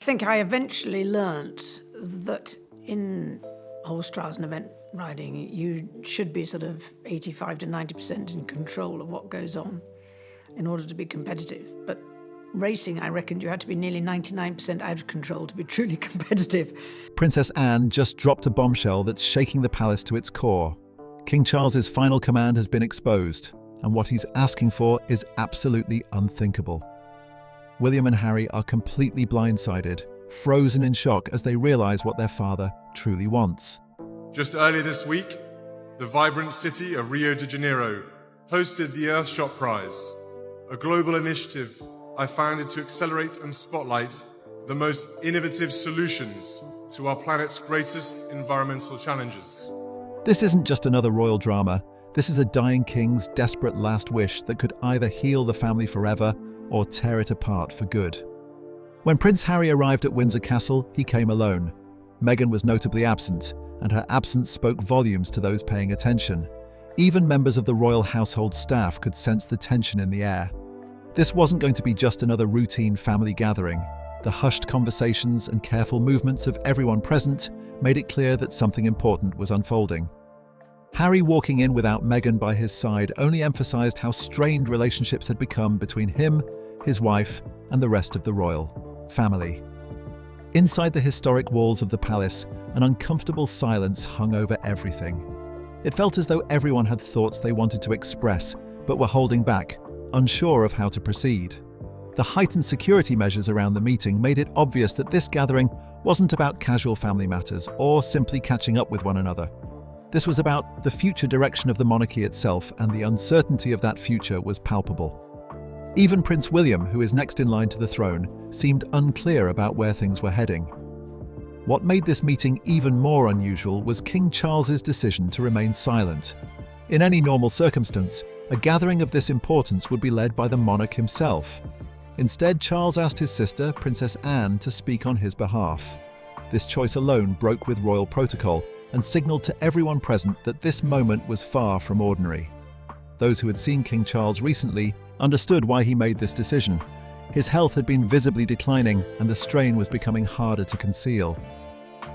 I think I eventually learnt that in horse trials and event riding, you should be sort of 85 to 90% in control of what goes on in order to be competitive. But racing, I reckoned you had to be nearly 99% out of control to be truly competitive. Princess Anne just dropped a bombshell that's shaking the palace to its core. King Charles's final command has been exposed, and what he's asking for is absolutely unthinkable. William and Harry are completely blindsided, frozen in shock as they realize what their father truly wants. Just earlier this week, the vibrant city of Rio de Janeiro hosted the Earthshot Prize, a global initiative I founded to accelerate and spotlight the most innovative solutions to our planet's greatest environmental challenges. This isn't just another royal drama. This is a dying king's desperate last wish that could either heal the family forever or tear it apart for good. When Prince Harry arrived at Windsor Castle, he came alone. Meghan was notably absent, and her absence spoke volumes to those paying attention. Even members of the royal household staff could sense the tension in the air. This wasn't going to be just another routine family gathering. The hushed conversations and careful movements of everyone present made it clear that something important was unfolding. Harry walking in without Meghan by his side only emphasized how strained relationships had become between him, his wife, and the rest of the royal family. Inside the historic walls of the palace, an uncomfortable silence hung over everything. It felt as though everyone had thoughts they wanted to express, but were holding back, unsure of how to proceed. The heightened security measures around the meeting made it obvious that this gathering wasn't about casual family matters or simply catching up with one another. This was about the future direction of the monarchy itself, and the uncertainty of that future was palpable. Even Prince William, who is next in line to the throne, seemed unclear about where things were heading. What made this meeting even more unusual was King Charles's decision to remain silent. In any normal circumstance, a gathering of this importance would be led by the monarch himself. Instead, Charles asked his sister, Princess Anne, to speak on his behalf. This choice alone broke with royal protocol and signaled to everyone present that this moment was far from ordinary. Those who had seen King Charles recently understood why he made this decision. His health had been visibly declining, and the strain was becoming harder to conceal.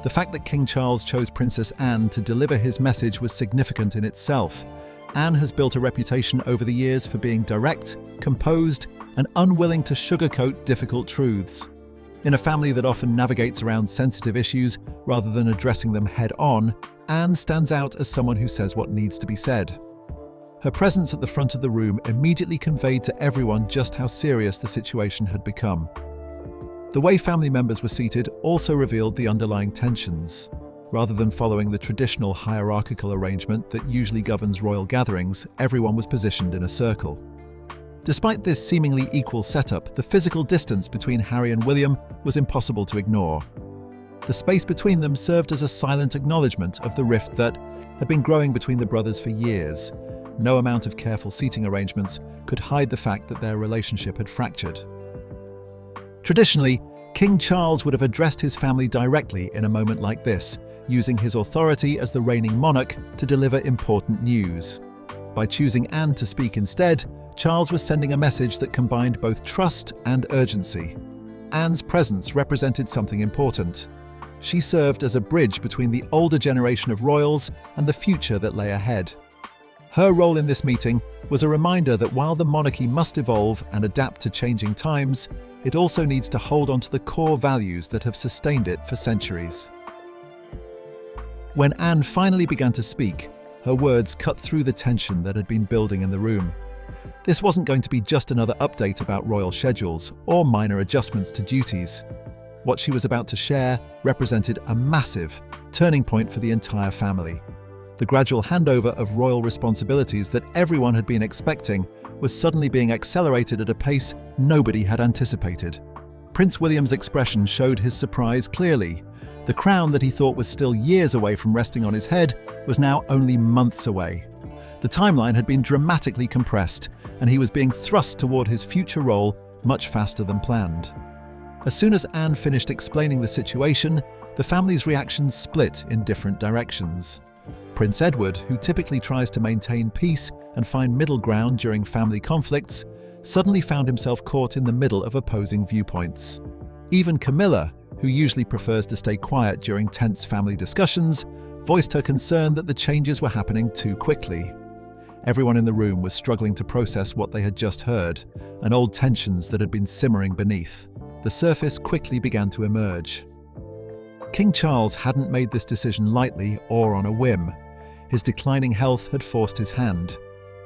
The fact that King Charles chose Princess Anne to deliver his message was significant in itself. Anne has built a reputation over the years for being direct, composed, and unwilling to sugarcoat difficult truths. In a family that often navigates around sensitive issues rather than addressing them head-on, Anne stands out as someone who says what needs to be said. Her presence at the front of the room immediately conveyed to everyone just how serious the situation had become. The way family members were seated also revealed the underlying tensions. Rather than following the traditional hierarchical arrangement that usually governs royal gatherings, everyone was positioned in a circle. Despite this seemingly equal setup, the physical distance between Harry and William was impossible to ignore. The space between them served as a silent acknowledgement of the rift that had been growing between the brothers for years. No amount of careful seating arrangements could hide the fact that their relationship had fractured. Traditionally, King Charles would have addressed his family directly in a moment like this, using his authority as the reigning monarch to deliver important news. By choosing Anne to speak instead, Charles was sending a message that combined both trust and urgency. Anne's presence represented something important. She served as a bridge between the older generation of royals and the future that lay ahead. Her role in this meeting was a reminder that while the monarchy must evolve and adapt to changing times, it also needs to hold on to the core values that have sustained it for centuries. When Anne finally began to speak, her words cut through the tension that had been building in the room. This wasn't going to be just another update about royal schedules or minor adjustments to duties. What she was about to share represented a massive turning point for the entire family. The gradual handover of royal responsibilities that everyone had been expecting was suddenly being accelerated at a pace nobody had anticipated. Prince William's expression showed his surprise clearly. The crown that he thought was still years away from resting on his head was now only months away. The timeline had been dramatically compressed, and he was being thrust toward his future role much faster than planned. As soon as Anne finished explaining the situation, the family's reactions split in different directions. Prince Edward, who typically tries to maintain peace and find middle ground during family conflicts, suddenly found himself caught in the middle of opposing viewpoints. Even Camilla, who usually prefers to stay quiet during tense family discussions, voiced her concern that the changes were happening too quickly. Everyone in the room was struggling to process what they had just heard, and old tensions that had been simmering beneath. The surface quickly began to emerge. King Charles hadn't made this decision lightly or on a whim. His declining health had forced his hand.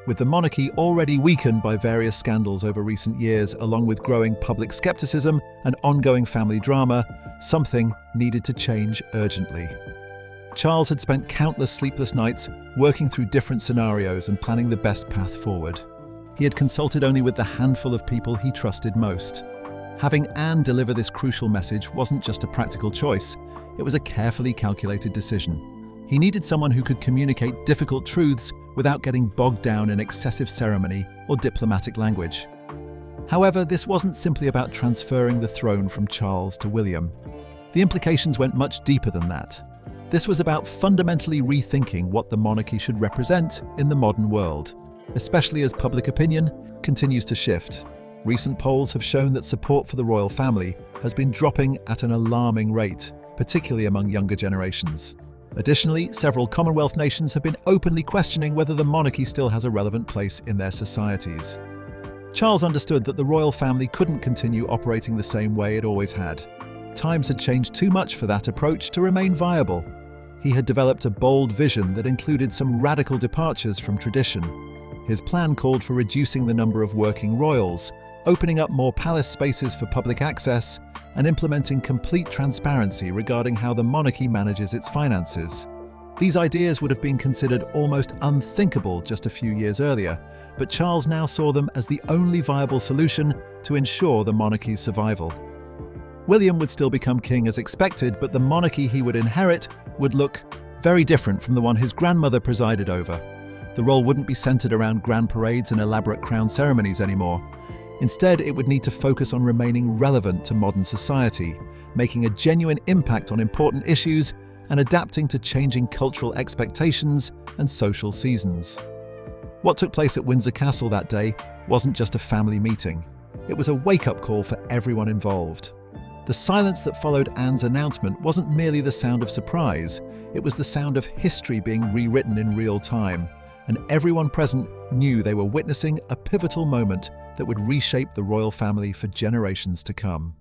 With the monarchy already weakened by various scandals over recent years, along with growing public skepticism and ongoing family drama, something needed to change urgently. Charles had spent countless sleepless nights working through different scenarios and planning the best path forward. He had consulted only with the handful of people he trusted most. Having Anne deliver this crucial message wasn't just a practical choice, it was a carefully calculated decision. He needed someone who could communicate difficult truths without getting bogged down in excessive ceremony or diplomatic language. However, this wasn't simply about transferring the throne from Charles to William. The implications went much deeper than that. This was about fundamentally rethinking what the monarchy should represent in the modern world, especially as public opinion continues to shift. Recent polls have shown that support for the royal family has been dropping at an alarming rate, particularly among younger generations. Additionally, several Commonwealth nations have been openly questioning whether the monarchy still has a relevant place in their societies. Charles understood that the royal family couldn't continue operating the same way it always had. Times had changed too much for that approach to remain viable. He had developed a bold vision that included some radical departures from tradition. His plan called for reducing the number of working royals, opening up more palace spaces for public access, and implementing complete transparency regarding how the monarchy manages its finances. These ideas would have been considered almost unthinkable just a few years earlier, but Charles now saw them as the only viable solution to ensure the monarchy's survival. William would still become king as expected, but the monarchy he would inherit would look very different from the one his grandmother presided over. The role wouldn't be centered around grand parades and elaborate crown ceremonies anymore. Instead, it would need to focus on remaining relevant to modern society, making a genuine impact on important issues and adapting to changing cultural expectations and social seasons. What took place at Windsor Castle that day wasn't just a family meeting. It was a wake-up call for everyone involved. The silence that followed Anne's announcement wasn't merely the sound of surprise, it was the sound of history being rewritten in real time, and everyone present knew they were witnessing a pivotal moment that would reshape the royal family for generations to come.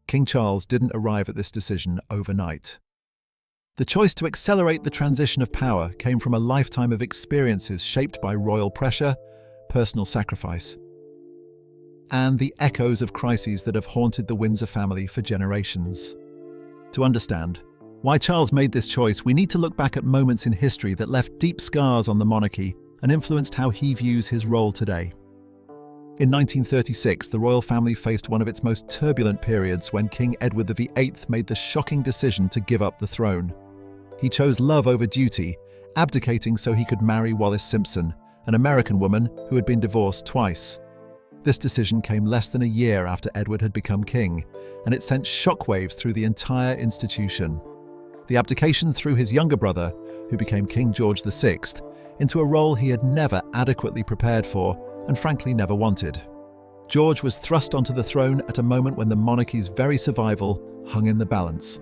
King Charles didn't arrive at this decision overnight. The choice to accelerate the transition of power came from a lifetime of experiences shaped by royal pressure, personal sacrifice, and the echoes of crises that have haunted the Windsor family for generations. To understand why Charles made this choice, we need to look back at moments in history that left deep scars on the monarchy and influenced how he views his role today. In 1936, the royal family faced one of its most turbulent periods when King Edward VIII made the shocking decision to give up the throne. He chose love over duty, abdicating so he could marry Wallis Simpson, an American woman who had been divorced twice. This decision came less than a year after Edward had become king, and it sent shockwaves through the entire institution. The abdication threw his younger brother, who became King George VI, into a role he had never adequately prepared for and frankly never wanted. George was thrust onto the throne at a moment when the monarchy's very survival hung in the balance.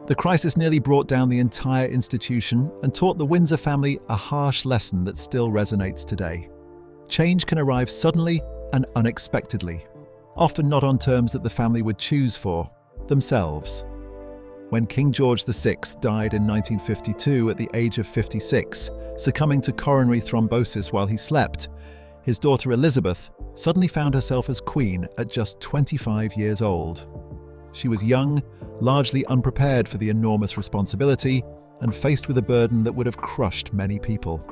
The crisis nearly brought down the entire institution and taught the Windsor family a harsh lesson that still resonates today. Change can arrive suddenly and unexpectedly, often not on terms that the family would choose for themselves. When King George VI died in 1952 at the age of 56, succumbing to coronary thrombosis while he slept, his daughter Elizabeth suddenly found herself as queen at just 25 years old. She was young, largely unprepared for the enormous responsibility, and faced with a burden that would have crushed many people.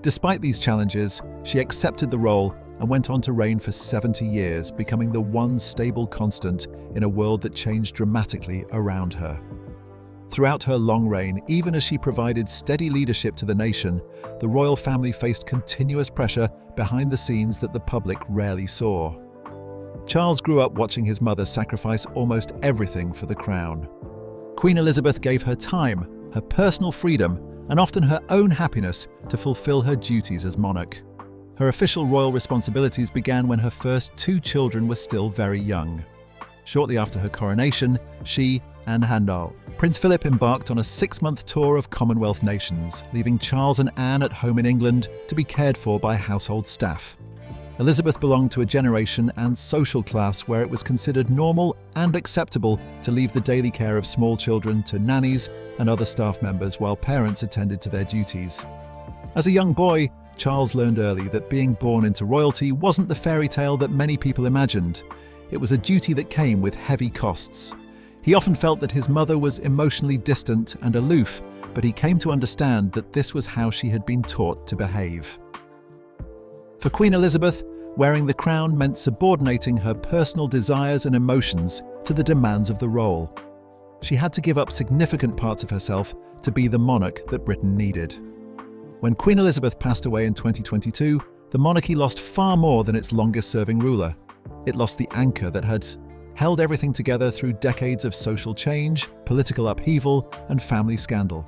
Despite these challenges, she accepted the role and went on to reign for 70 years, becoming the one stable constant in a world that changed dramatically around her. Throughout her long reign, even as she provided steady leadership to the nation, the royal family faced continuous pressure behind the scenes that the public rarely saw. Charles grew up watching his mother sacrifice almost everything for the crown. Queen Elizabeth gave her time, her personal freedom, and often her own happiness to fulfill her duties as monarch. Her official royal responsibilities began when her first two children were still very young. Shortly after her coronation, she and Handel, Prince Philip embarked on a 6-month tour of Commonwealth nations, leaving Charles and Anne at home in England to be cared for by household staff. Elizabeth belonged to a generation and social class where it was considered normal and acceptable to leave the daily care of small children to nannies and other staff members while parents attended to their duties. As a young boy, Charles learned early that being born into royalty wasn't the fairy tale that many people imagined. It was a duty that came with heavy costs. He often felt that his mother was emotionally distant and aloof, but he came to understand that this was how she had been taught to behave. For Queen Elizabeth, wearing the crown meant subordinating her personal desires and emotions to the demands of the role. She had to give up significant parts of herself to be the monarch that Britain needed. When Queen Elizabeth passed away in 2022, the monarchy lost far more than its longest-serving ruler. It lost the anchor that had held everything together through decades of social change, political upheaval, and family scandal.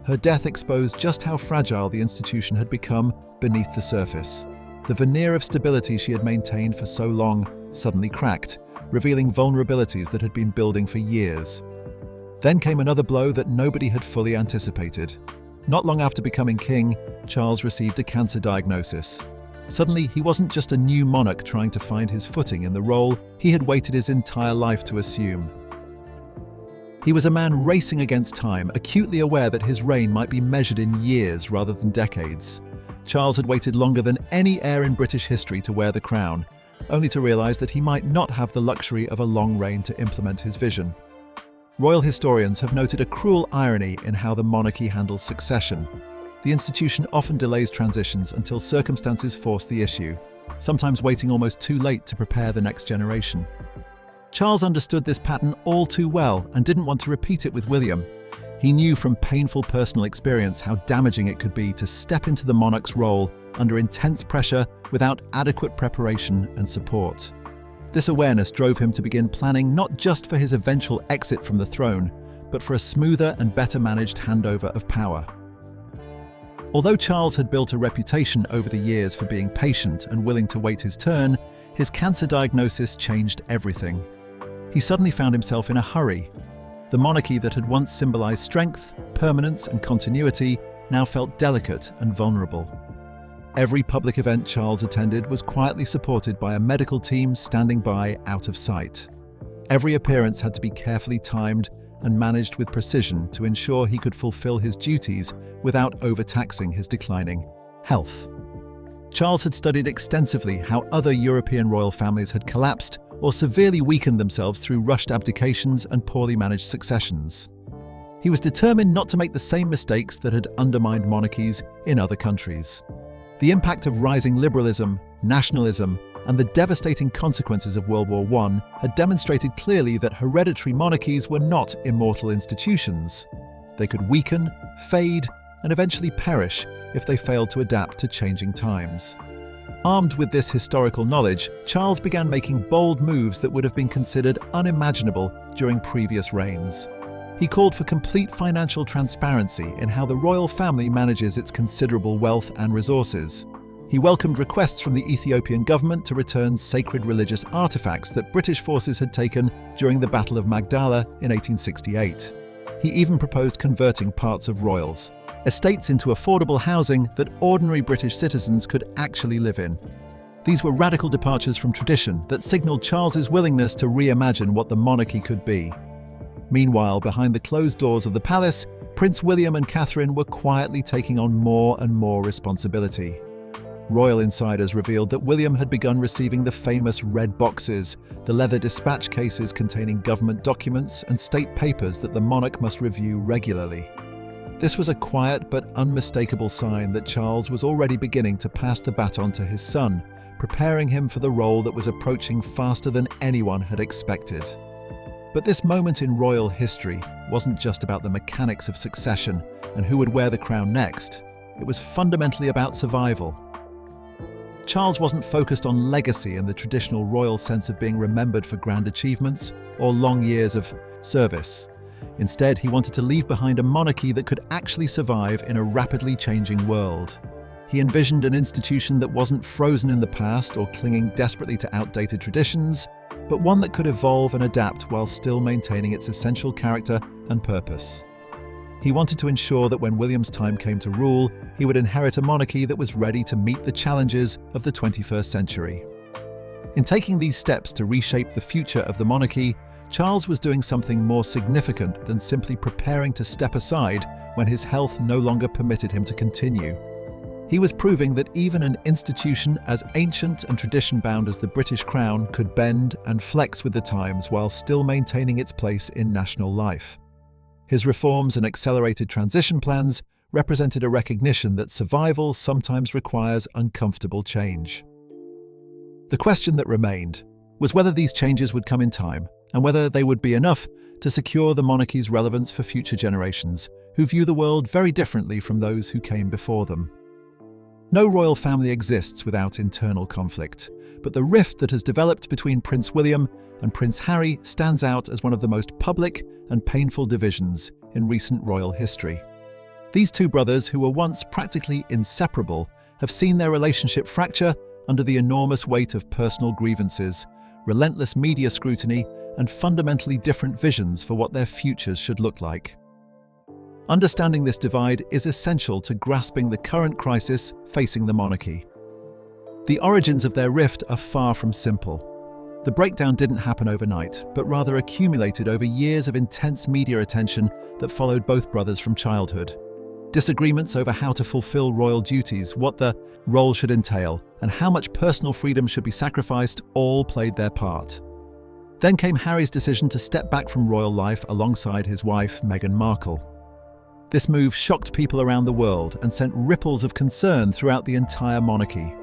Her death exposed just how fragile the institution had become beneath the surface. The veneer of stability she had maintained for so long suddenly cracked, revealing vulnerabilities that had been building for years. Then came another blow that nobody had fully anticipated. Not long after becoming king, Charles received a cancer diagnosis. Suddenly, he wasn't just a new monarch trying to find his footing in the role he had waited his entire life to assume. He was a man racing against time, acutely aware that his reign might be measured in years rather than decades. Charles had waited longer than any heir in British history to wear the crown, only to realise that he might not have the luxury of a long reign to implement his vision. Royal historians have noted a cruel irony in how the monarchy handles succession. The institution often delays transitions until circumstances force the issue, sometimes waiting almost too late to prepare the next generation. Charles understood this pattern all too well and didn't want to repeat it with William. He knew from painful personal experience how damaging it could be to step into the monarch's role under intense pressure without adequate preparation and support. This awareness drove him to begin planning not just for his eventual exit from the throne, but for a smoother and better managed handover of power. Although Charles had built a reputation over the years for being patient and willing to wait his turn, his cancer diagnosis changed everything. He suddenly found himself in a hurry. The monarchy that had once symbolized strength, permanence, and continuity now felt delicate and vulnerable. Every public event Charles attended was quietly supported by a medical team standing by out of sight. Every appearance had to be carefully timed and managed with precision to ensure he could fulfill his duties without overtaxing his declining health. Charles had studied extensively how other European royal families had collapsed or severely weakened themselves through rushed abdications and poorly managed successions. He was determined not to make the same mistakes that had undermined monarchies in other countries. The impact of rising liberalism, nationalism, and the devastating consequences of World War I had demonstrated clearly that hereditary monarchies were not immortal institutions. They could weaken, fade, and eventually perish if they failed to adapt to changing times. Armed with this historical knowledge, Charles began making bold moves that would have been considered unimaginable during previous reigns. He called for complete financial transparency in how the royal family manages its considerable wealth and resources. He welcomed requests from the Ethiopian government to return sacred religious artifacts that British forces had taken during the Battle of Magdala in 1868. He even proposed converting parts of royals' estates into affordable housing that ordinary British citizens could actually live in. These were radical departures from tradition that signalled Charles's willingness to reimagine what the monarchy could be. Meanwhile, behind the closed doors of the palace, Prince William and Catherine were quietly taking on more and more responsibility. Royal insiders revealed that William had begun receiving the famous red boxes, the leather dispatch cases containing government documents and state papers that the monarch must review regularly. This was a quiet but unmistakable sign that Charles was already beginning to pass the baton to his son, preparing him for the role that was approaching faster than anyone had expected. But this moment in royal history wasn't just about the mechanics of succession and who would wear the crown next. It was fundamentally about survival. Charles wasn't focused on legacy in the traditional royal sense of being remembered for grand achievements or long years of service. Instead, he wanted to leave behind a monarchy that could actually survive in a rapidly changing world. He envisioned an institution that wasn't frozen in the past or clinging desperately to outdated traditions, but one that could evolve and adapt while still maintaining its essential character and purpose. He wanted to ensure that when William's time came to rule, he would inherit a monarchy that was ready to meet the challenges of the 21st century. In taking these steps to reshape the future of the monarchy, Charles was doing something more significant than simply preparing to step aside when his health no longer permitted him to continue. He was proving that even an institution as ancient and tradition-bound as the British Crown could bend and flex with the times while still maintaining its place in national life. His reforms and accelerated transition plans represented a recognition that survival sometimes requires uncomfortable change. The question that remained was whether these changes would come in time and whether they would be enough to secure the monarchy's relevance for future generations who view the world very differently from those who came before them. No royal family exists without internal conflict, but the rift that has developed between Prince William and Prince Harry stands out as one of the most public and painful divisions in recent royal history. These two brothers, who were once practically inseparable, have seen their relationship fracture under the enormous weight of personal grievances, relentless media scrutiny, and fundamentally different visions for what their futures should look like. Understanding this divide is essential to grasping the current crisis facing the monarchy. The origins of their rift are far from simple. The breakdown didn't happen overnight, but rather accumulated over years of intense media attention that followed both brothers from childhood. Disagreements over how to fulfill royal duties, what the role should entail, and how much personal freedom should be sacrificed all played their part. Then came Harry's decision to step back from royal life alongside his wife, Meghan Markle. This move shocked people around the world and sent ripples of concern throughout the entire monarchy.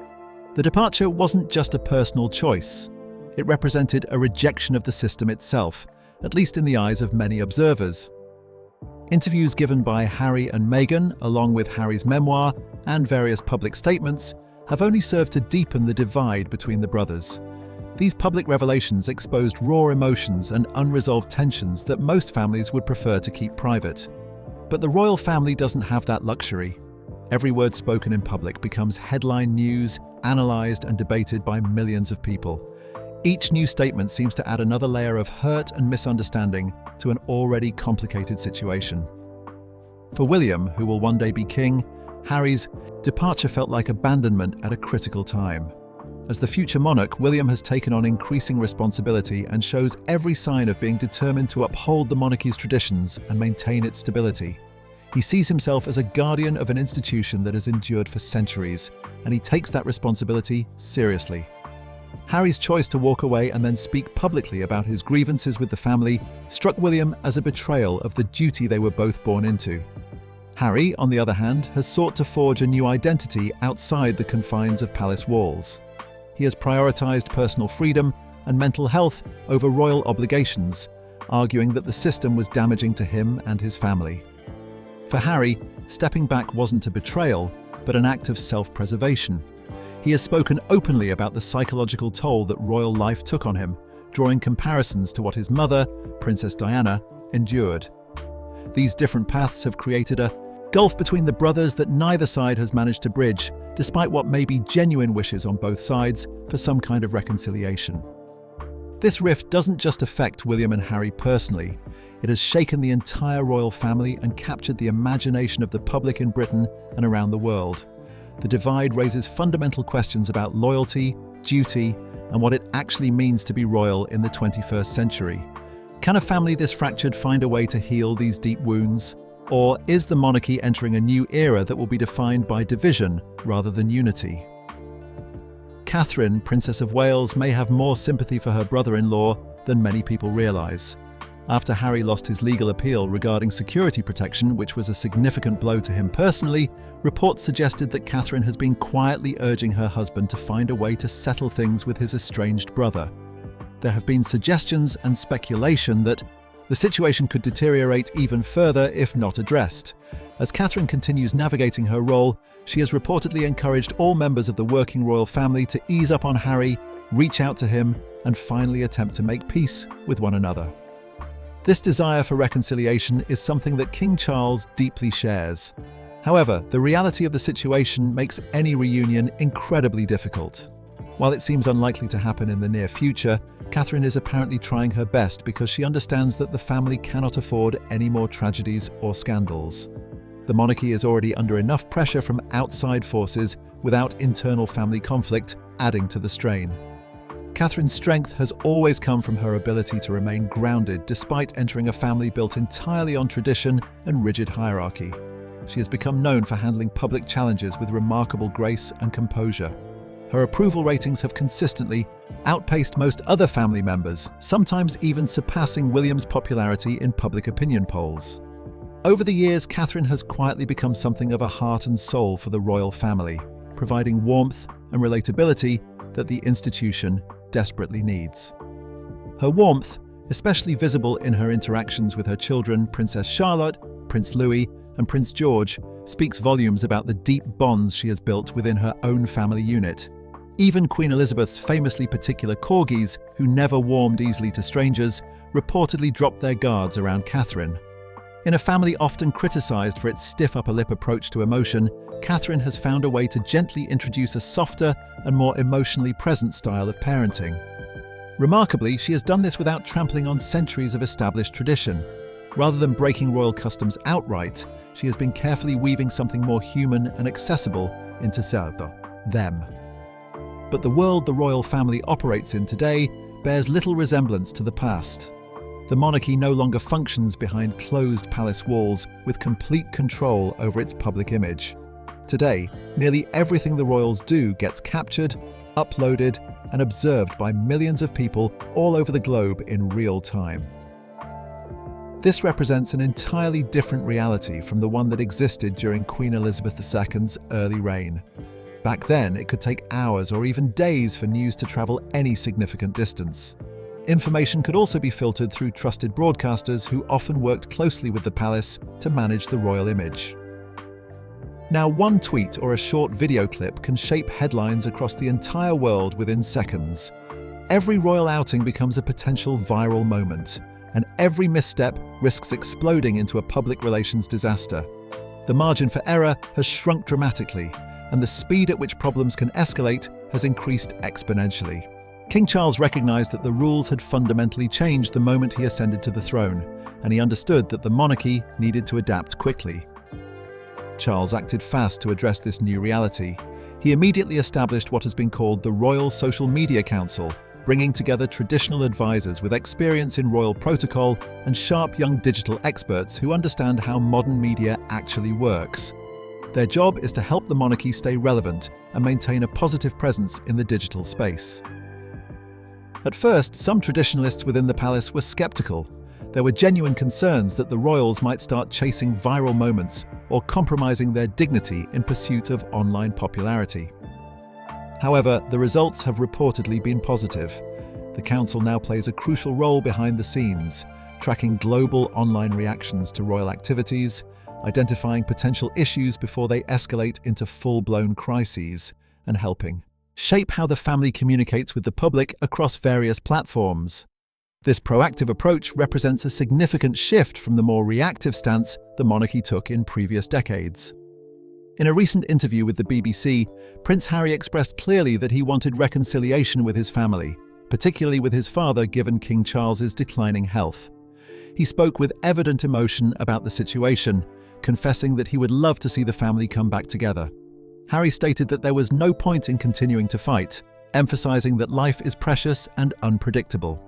The departure wasn't just a personal choice. It represented a rejection of the system itself, at least in the eyes of many observers. Interviews given by Harry and Meghan, along with Harry's memoir and various public statements, have only served to deepen the divide between the brothers. These public revelations exposed raw emotions and unresolved tensions that most families would prefer to keep private. But the royal family doesn't have that luxury. Every word spoken in public becomes headline news, analysed and debated by millions of people. Each new statement seems to add another layer of hurt and misunderstanding to an already complicated situation. For William, who will one day be king, Harry's departure felt like abandonment at a critical time. As the future monarch, William has taken on increasing responsibility and shows every sign of being determined to uphold the monarchy's traditions and maintain its stability. He sees himself as a guardian of an institution that has endured for centuries, and he takes that responsibility seriously. Harry's choice to walk away and then speak publicly about his grievances with the family struck William as a betrayal of the duty they were both born into. Harry, on the other hand, has sought to forge a new identity outside the confines of palace walls. He has prioritised personal freedom and mental health over royal obligations, arguing that the system was damaging to him and his family. For Harry, stepping back wasn't a betrayal, but an act of self-preservation. He has spoken openly about the psychological toll that royal life took on him, drawing comparisons to what his mother, Princess Diana, endured. These different paths have created a gulf between the brothers that neither side has managed to bridge, despite what may be genuine wishes on both sides for some kind of reconciliation. This rift doesn't just affect William and Harry personally. It has shaken the entire royal family and captured the imagination of the public in Britain and around the world. The divide raises fundamental questions about loyalty, duty, and what it actually means to be royal in the 21st century. Can a family this fractured find a way to heal these deep wounds? Or is the monarchy entering a new era that will be defined by division rather than unity? Catherine, Princess of Wales, may have more sympathy for her brother-in-law than many people realise. After Harry lost his legal appeal regarding security protection, which was a significant blow to him personally, reports suggested that Catherine has been quietly urging her husband to find a way to settle things with his estranged brother. There have been suggestions and speculation that the situation could deteriorate even further if not addressed. As Catherine continues navigating her role, she has reportedly encouraged all members of the working royal family to ease up on Harry, reach out to him, and finally attempt to make peace with one another. This desire for reconciliation is something that King Charles deeply shares. However, the reality of the situation makes any reunion incredibly difficult. While it seems unlikely to happen in the near future, Catherine is apparently trying her best because she understands that the family cannot afford any more tragedies or scandals. The monarchy is already under enough pressure from outside forces without internal family conflict adding to the strain. Catherine's strength has always come from her ability to remain grounded despite entering a family built entirely on tradition and rigid hierarchy. She has become known for handling public challenges with remarkable grace and composure. Her approval ratings have consistently outpaced most other family members, sometimes even surpassing William's popularity in public opinion polls. Over the years, Catherine has quietly become something of a heart and soul for the royal family, providing warmth and relatability that the institution desperately needs. Her warmth, especially visible in her interactions with her children, Princess Charlotte, Prince Louis, and Prince George, speaks volumes about the deep bonds she has built within her own family unit. Even Queen Elizabeth's famously particular corgis, who never warmed easily to strangers, reportedly dropped their guards around Catherine. In a family often criticised for its stiff upper lip approach to emotion, Catherine has found a way to gently introduce a softer and more emotionally present style of parenting. Remarkably, she has done this without trampling on centuries of established tradition. Rather than breaking royal customs outright, she has been carefully weaving something more human and accessible into them. But the world the royal family operates in today bears little resemblance to the past. The monarchy no longer functions behind closed palace walls with complete control over its public image. Today, nearly everything the royals do gets captured, uploaded, and observed by millions of people all over the globe in real time. This represents an entirely different reality from the one that existed during Queen Elizabeth II's early reign. Back then, it could take hours or even days for news to travel any significant distance. Information could also be filtered through trusted broadcasters who often worked closely with the palace to manage the royal image. Now, one tweet or a short video clip can shape headlines across the entire world within seconds. Every royal outing becomes a potential viral moment, and every misstep risks exploding into a public relations disaster. The margin for error has shrunk dramatically, and the speed at which problems can escalate has increased exponentially. King Charles recognized that the rules had fundamentally changed the moment he ascended to the throne, and he understood that the monarchy needed to adapt quickly. Charles acted fast to address this new reality. He immediately established what has been called the Royal Social Media Council, bringing together traditional advisors with experience in royal protocol and sharp young digital experts who understand how modern media actually works. Their job is to help the monarchy stay relevant and maintain a positive presence in the digital space. At first, some traditionalists within the palace were skeptical. There were genuine concerns that the royals might start chasing viral moments or compromising their dignity in pursuit of online popularity. However, the results have reportedly been positive. The council now plays a crucial role behind the scenes, tracking global online reactions to royal activities, identifying potential issues before they escalate into full-blown crises, and helping shape how the family communicates with the public across various platforms. This proactive approach represents a significant shift from the more reactive stance the monarchy took in previous decades. In a recent interview with the BBC, Prince Harry expressed clearly that he wanted reconciliation with his family, particularly with his father given King Charles's declining health. He spoke with evident emotion about the situation, confessing that he would love to see the family come back together. Harry stated that there was no point in continuing to fight, emphasizing that life is precious and unpredictable.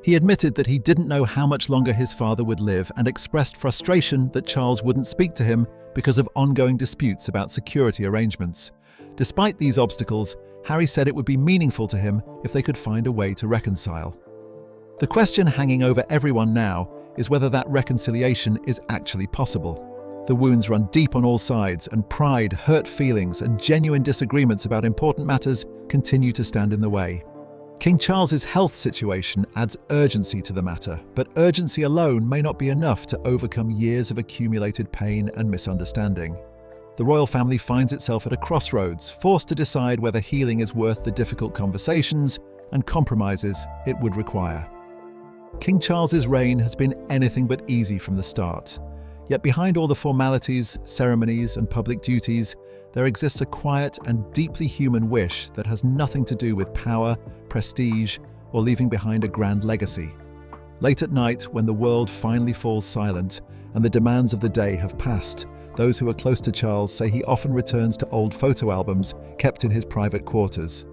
He admitted that he didn't know how much longer his father would live and expressed frustration that Charles wouldn't speak to him because of ongoing disputes about security arrangements. Despite these obstacles, Harry said it would be meaningful to him if they could find a way to reconcile. The question hanging over everyone now is whether that reconciliation is actually possible. The wounds run deep on all sides, and pride, hurt feelings, and genuine disagreements about important matters continue to stand in the way. King Charles's health situation adds urgency to the matter, but urgency alone may not be enough to overcome years of accumulated pain and misunderstanding. The royal family finds itself at a crossroads, forced to decide whether healing is worth the difficult conversations and compromises it would require. King Charles's reign has been anything but easy from the start. Yet behind all the formalities, ceremonies, and public duties, there exists a quiet and deeply human wish that has nothing to do with power, prestige, or leaving behind a grand legacy. Late at night, when the world finally falls silent and the demands of the day have passed, those who are close to Charles say he often returns to old photo albums kept in his private quarters.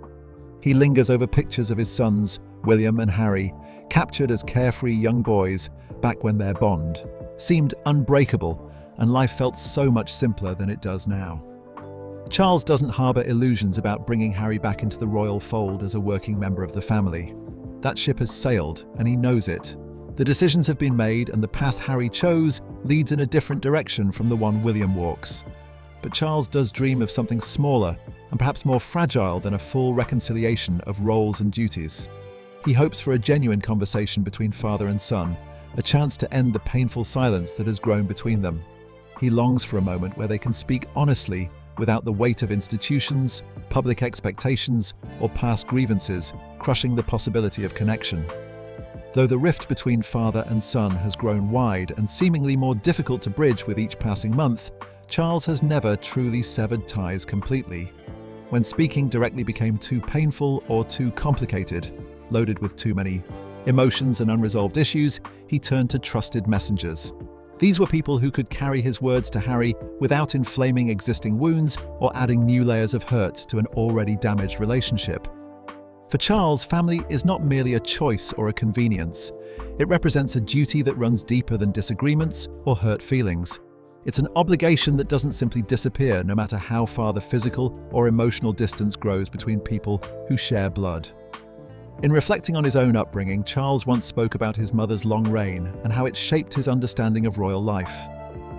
He lingers over pictures of his sons, William and Harry, captured as carefree young boys back when their bond seemed unbreakable and life felt so much simpler than it does now. Charles doesn't harbour illusions about bringing Harry back into the royal fold as a working member of the family. That ship has sailed, and he knows it. The decisions have been made, and the path Harry chose leads in a different direction from the one William walks. But Charles does dream of something smaller and perhaps more fragile than a full reconciliation of roles and duties. He hopes for a genuine conversation between father and son, a chance to end the painful silence that has grown between them. He longs for a moment where they can speak honestly without the weight of institutions, public expectations, or past grievances crushing the possibility of connection. Though the rift between father and son has grown wide and seemingly more difficult to bridge with each passing month, Charles has never truly severed ties completely. When speaking directly became too painful or too complicated, loaded with too many emotions and unresolved issues, he turned to trusted messengers. These were people who could carry his words to Harry without inflaming existing wounds or adding new layers of hurt to an already damaged relationship. For Charles, family is not merely a choice or a convenience. It represents a duty that runs deeper than disagreements or hurt feelings. It's an obligation that doesn't simply disappear no matter how far the physical or emotional distance grows between people who share blood. In reflecting on his own upbringing, Charles once spoke about his mother's long reign and how it shaped his understanding of royal life.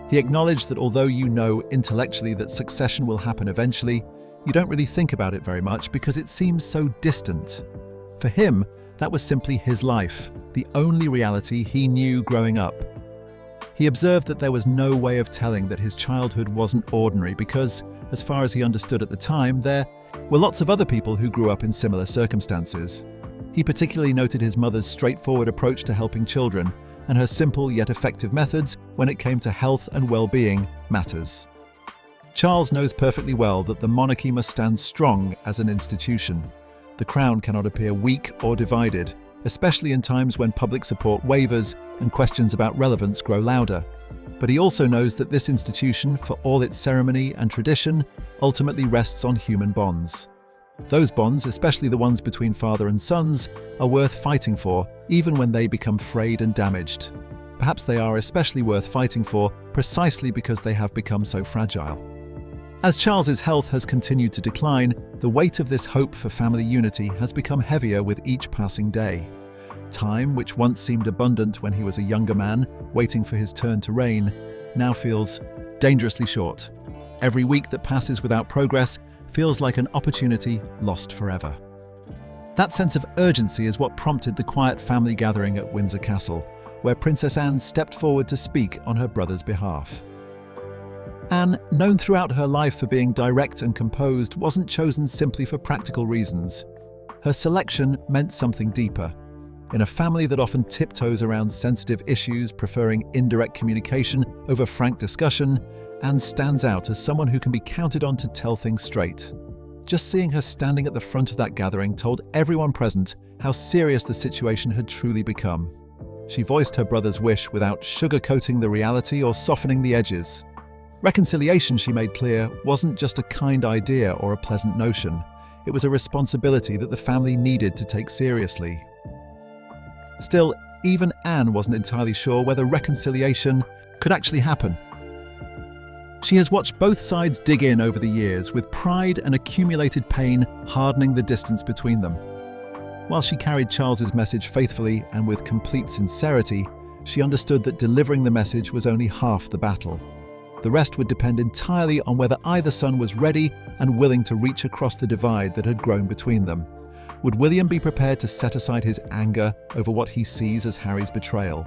He acknowledged that although you know intellectually that succession will happen eventually, you don't really think about it very much because it seems so distant. For him, that was simply his life, the only reality he knew growing up. He observed that there was no way of telling that his childhood wasn't ordinary because, as far as he understood at the time, there were lots of other people who grew up in similar circumstances. He particularly noted his mother's straightforward approach to helping children and her simple yet effective methods when it came to health and well-being matters. Charles knows perfectly well that the monarchy must stand strong as an institution. The crown cannot appear weak or divided, especially in times when public support wavers and questions about relevance grow louder. But he also knows that this institution, for all its ceremony and tradition, ultimately rests on human bonds. Those bonds, especially the ones between father and sons, are worth fighting for, even when they become frayed and damaged. Perhaps they are especially worth fighting for precisely because they have become so fragile. As Charles's health has continued to decline, the weight of this hope for family unity has become heavier with each passing day. Time, which once seemed abundant when he was a younger man, waiting for his turn to reign, now feels dangerously short. Every week that passes without progress feels like an opportunity lost forever. That sense of urgency is what prompted the quiet family gathering at Windsor Castle, where Princess Anne stepped forward to speak on her brother's behalf. Anne, known throughout her life for being direct and composed, wasn't chosen simply for practical reasons. Her selection meant something deeper. In a family that often tiptoes around sensitive issues, preferring indirect communication over frank discussion, Anne stands out as someone who can be counted on to tell things straight. Just seeing her standing at the front of that gathering told everyone present how serious the situation had truly become. She voiced her brother's wish without sugarcoating the reality or softening the edges. Reconciliation, she made clear, wasn't just a kind idea or a pleasant notion. It was a responsibility that the family needed to take seriously. Still, even Anne wasn't entirely sure whether reconciliation could actually happen. She has watched both sides dig in over the years, with pride and accumulated pain hardening the distance between them. While she carried Charles's message faithfully and with complete sincerity, she understood that delivering the message was only half the battle. The rest would depend entirely on whether either son was ready and willing to reach across the divide that had grown between them. Would William be prepared to set aside his anger over what he sees as Harry's betrayal?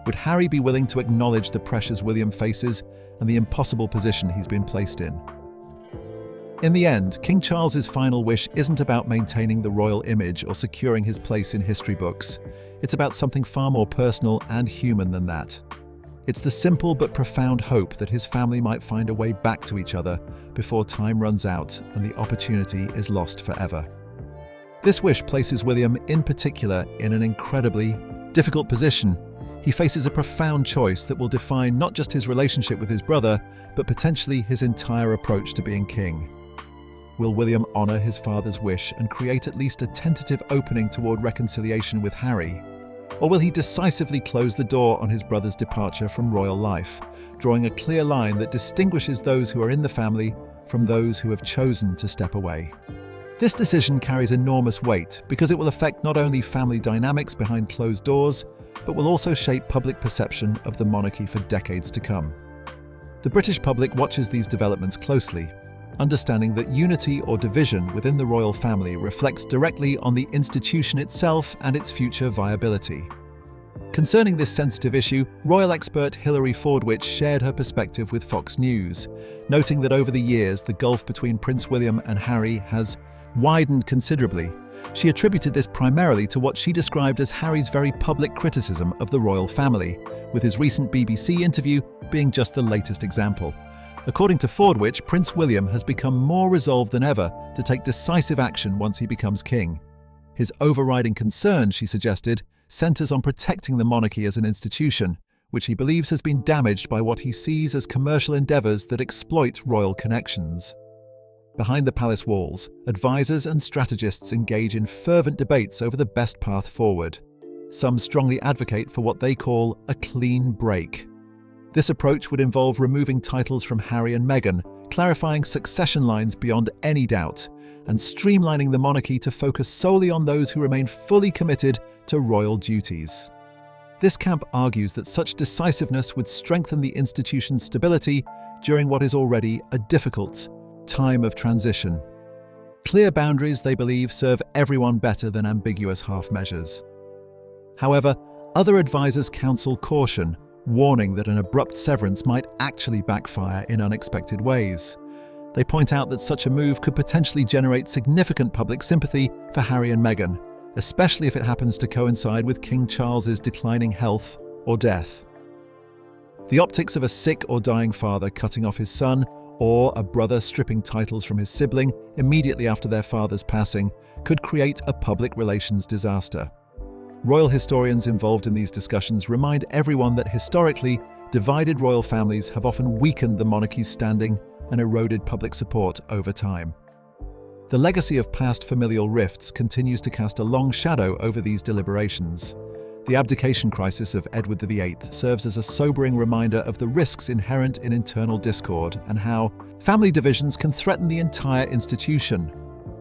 Would Harry be willing to acknowledge the pressures William faces and the impossible position he's been placed in? In the end, King Charles's final wish isn't about maintaining the royal image or securing his place in history books. It's about something far more personal and human than that. It's the simple but profound hope that his family might find a way back to each other before time runs out and the opportunity is lost forever. This wish places William, in particular, in an incredibly difficult position. He faces a profound choice that will define not just his relationship with his brother, but potentially his entire approach to being king. Will William honour his father's wish and create at least a tentative opening toward reconciliation with Harry? Or will he decisively close the door on his brother's departure from royal life, drawing a clear line that distinguishes those who are in the family from those who have chosen to step away? This decision carries enormous weight because it will affect not only family dynamics behind closed doors, but will also shape public perception of the monarchy for decades to come. The British public watches these developments closely, understanding that unity or division within the royal family reflects directly on the institution itself and its future viability. Concerning this sensitive issue, royal expert Hilary Fordwich shared her perspective with Fox News, noting that over the years the gulf between Prince William and Harry has widened considerably. She attributed this primarily to what she described as Harry's very public criticism of the royal family, with his recent BBC interview being just the latest example. According to Fordwich, Prince William has become more resolved than ever to take decisive action once he becomes king. His overriding concern, she suggested, centres on protecting the monarchy as an institution, which he believes has been damaged by what he sees as commercial endeavours that exploit royal connections. Behind the palace walls, advisors and strategists engage in fervent debates over the best path forward. Some strongly advocate for what they call a clean break. This approach would involve removing titles from Harry and Meghan, clarifying succession lines beyond any doubt, and streamlining the monarchy to focus solely on those who remain fully committed to royal duties. This camp argues that such decisiveness would strengthen the institution's stability during what is already a difficult time of transition. Clear boundaries, they believe, serve everyone better than ambiguous half measures. However, other advisors counsel caution, warning that an abrupt severance might actually backfire in unexpected ways. They point out that such a move could potentially generate significant public sympathy for Harry and Meghan, especially if it happens to coincide with King Charles's declining health or death. The optics of a sick or dying father cutting off his son, or a brother stripping titles from his sibling immediately after their father's passing, could create a public relations disaster. Royal historians involved in these discussions remind everyone that historically, divided royal families have often weakened the monarchy's standing and eroded public support over time. The legacy of past familial rifts continues to cast a long shadow over these deliberations. The abdication crisis of Edward VIII serves as a sobering reminder of the risks inherent in internal discord and how family divisions can threaten the entire institution.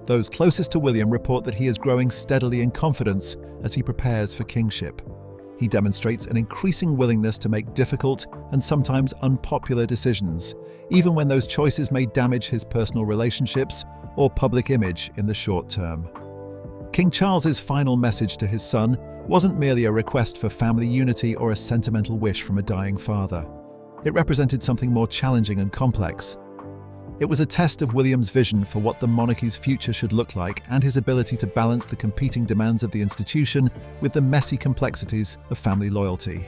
Those closest to William report that he is growing steadily in confidence as he prepares for kingship. He demonstrates an increasing willingness to make difficult and sometimes unpopular decisions, even when those choices may damage his personal relationships or public image in the short term. King Charles's final message to his son wasn't merely a request for family unity or a sentimental wish from a dying father. It represented something more challenging and complex. It was a test of William's vision for what the monarchy's future should look like and his ability to balance the competing demands of the institution with the messy complexities of family loyalty.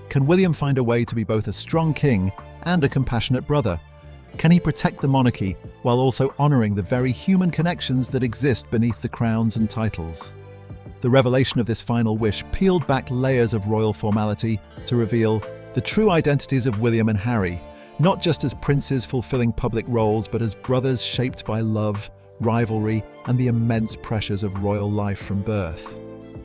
Can William find a way to be both a strong king and a compassionate brother? Can he protect the monarchy while also honouring the very human connections that exist beneath the crowns and titles? The revelation of this final wish peeled back layers of royal formality to reveal the true identities of William and Harry, not just as princes fulfilling public roles, but as brothers shaped by love, rivalry, and the immense pressures of royal life from birth.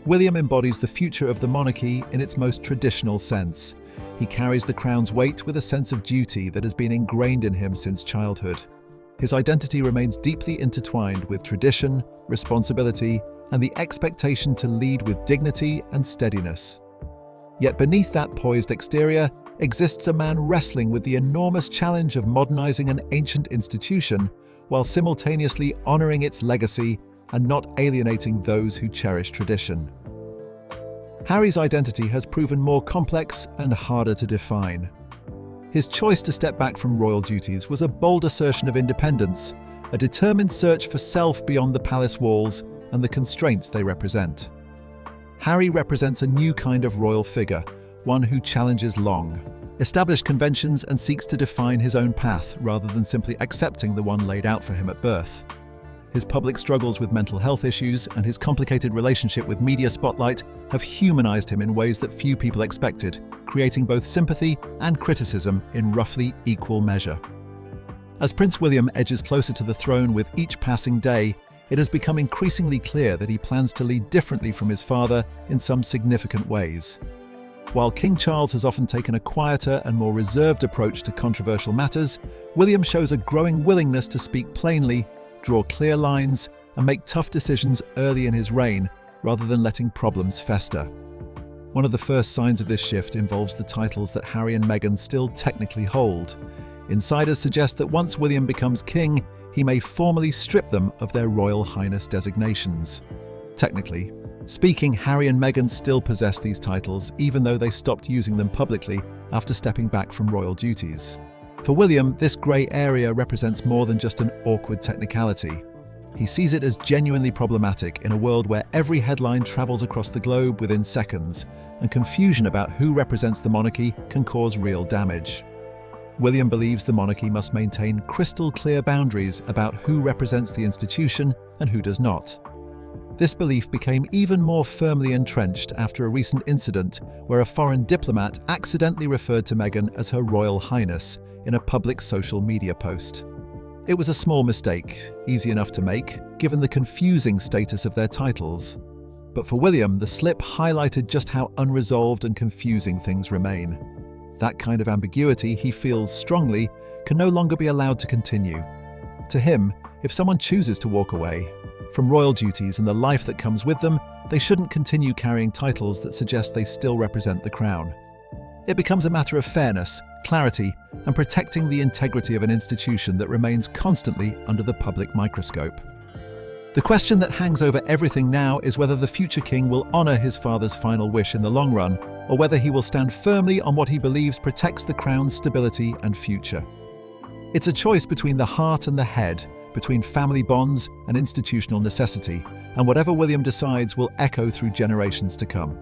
William embodies the future of the monarchy in its most traditional sense. He carries the crown's weight with a sense of duty that has been ingrained in him since childhood. His identity remains deeply intertwined with tradition, responsibility, and the expectation to lead with dignity and steadiness. Yet beneath that poised exterior exists a man wrestling with the enormous challenge of modernizing an ancient institution while simultaneously honoring its legacy and not alienating those who cherish tradition. Harry's identity has proven more complex and harder to define. His choice to step back from royal duties was a bold assertion of independence, a determined search for self beyond the palace walls and the constraints they represent. Harry represents a new kind of royal figure, one who challenges long, established conventions and seeks to define his own path rather than simply accepting the one laid out for him at birth. His public struggles with mental health issues and his complicated relationship with media spotlight have humanized him in ways that few people expected, creating both sympathy and criticism in roughly equal measure. As Prince William edges closer to the throne with each passing day, it has become increasingly clear that he plans to lead differently from his father in some significant ways. While King Charles has often taken a quieter and more reserved approach to controversial matters, William shows a growing willingness to speak plainly, draw clear lines, and make tough decisions early in his reign, rather than letting problems fester. One of the first signs of this shift involves the titles that Harry and Meghan still technically hold. Insiders suggest that once William becomes king, he may formally strip them of their Royal Highness designations. Technically speaking, Harry and Meghan still possess these titles, even though they stopped using them publicly after stepping back from royal duties. For William, this grey area represents more than just an awkward technicality. He sees it as genuinely problematic in a world where every headline travels across the globe within seconds, and confusion about who represents the monarchy can cause real damage. William believes the monarchy must maintain crystal clear boundaries about who represents the institution and who does not. This belief became even more firmly entrenched after a recent incident where a foreign diplomat accidentally referred to Meghan as Her Royal Highness in a public social media post. It was a small mistake, easy enough to make, given the confusing status of their titles. But for William, the slip highlighted just how unresolved and confusing things remain. That kind of ambiguity, he feels strongly, can no longer be allowed to continue. To him, if someone chooses to walk away from royal duties and the life that comes with them, they shouldn't continue carrying titles that suggest they still represent the crown. It becomes a matter of fairness, clarity, and protecting the integrity of an institution that remains constantly under the public microscope. The question that hangs over everything now is whether the future king will honour his father's final wish in the long run, or whether he will stand firmly on what he believes protects the crown's stability and future. It's a choice between the heart and the head, between family bonds and institutional necessity, and whatever William decides will echo through generations to come.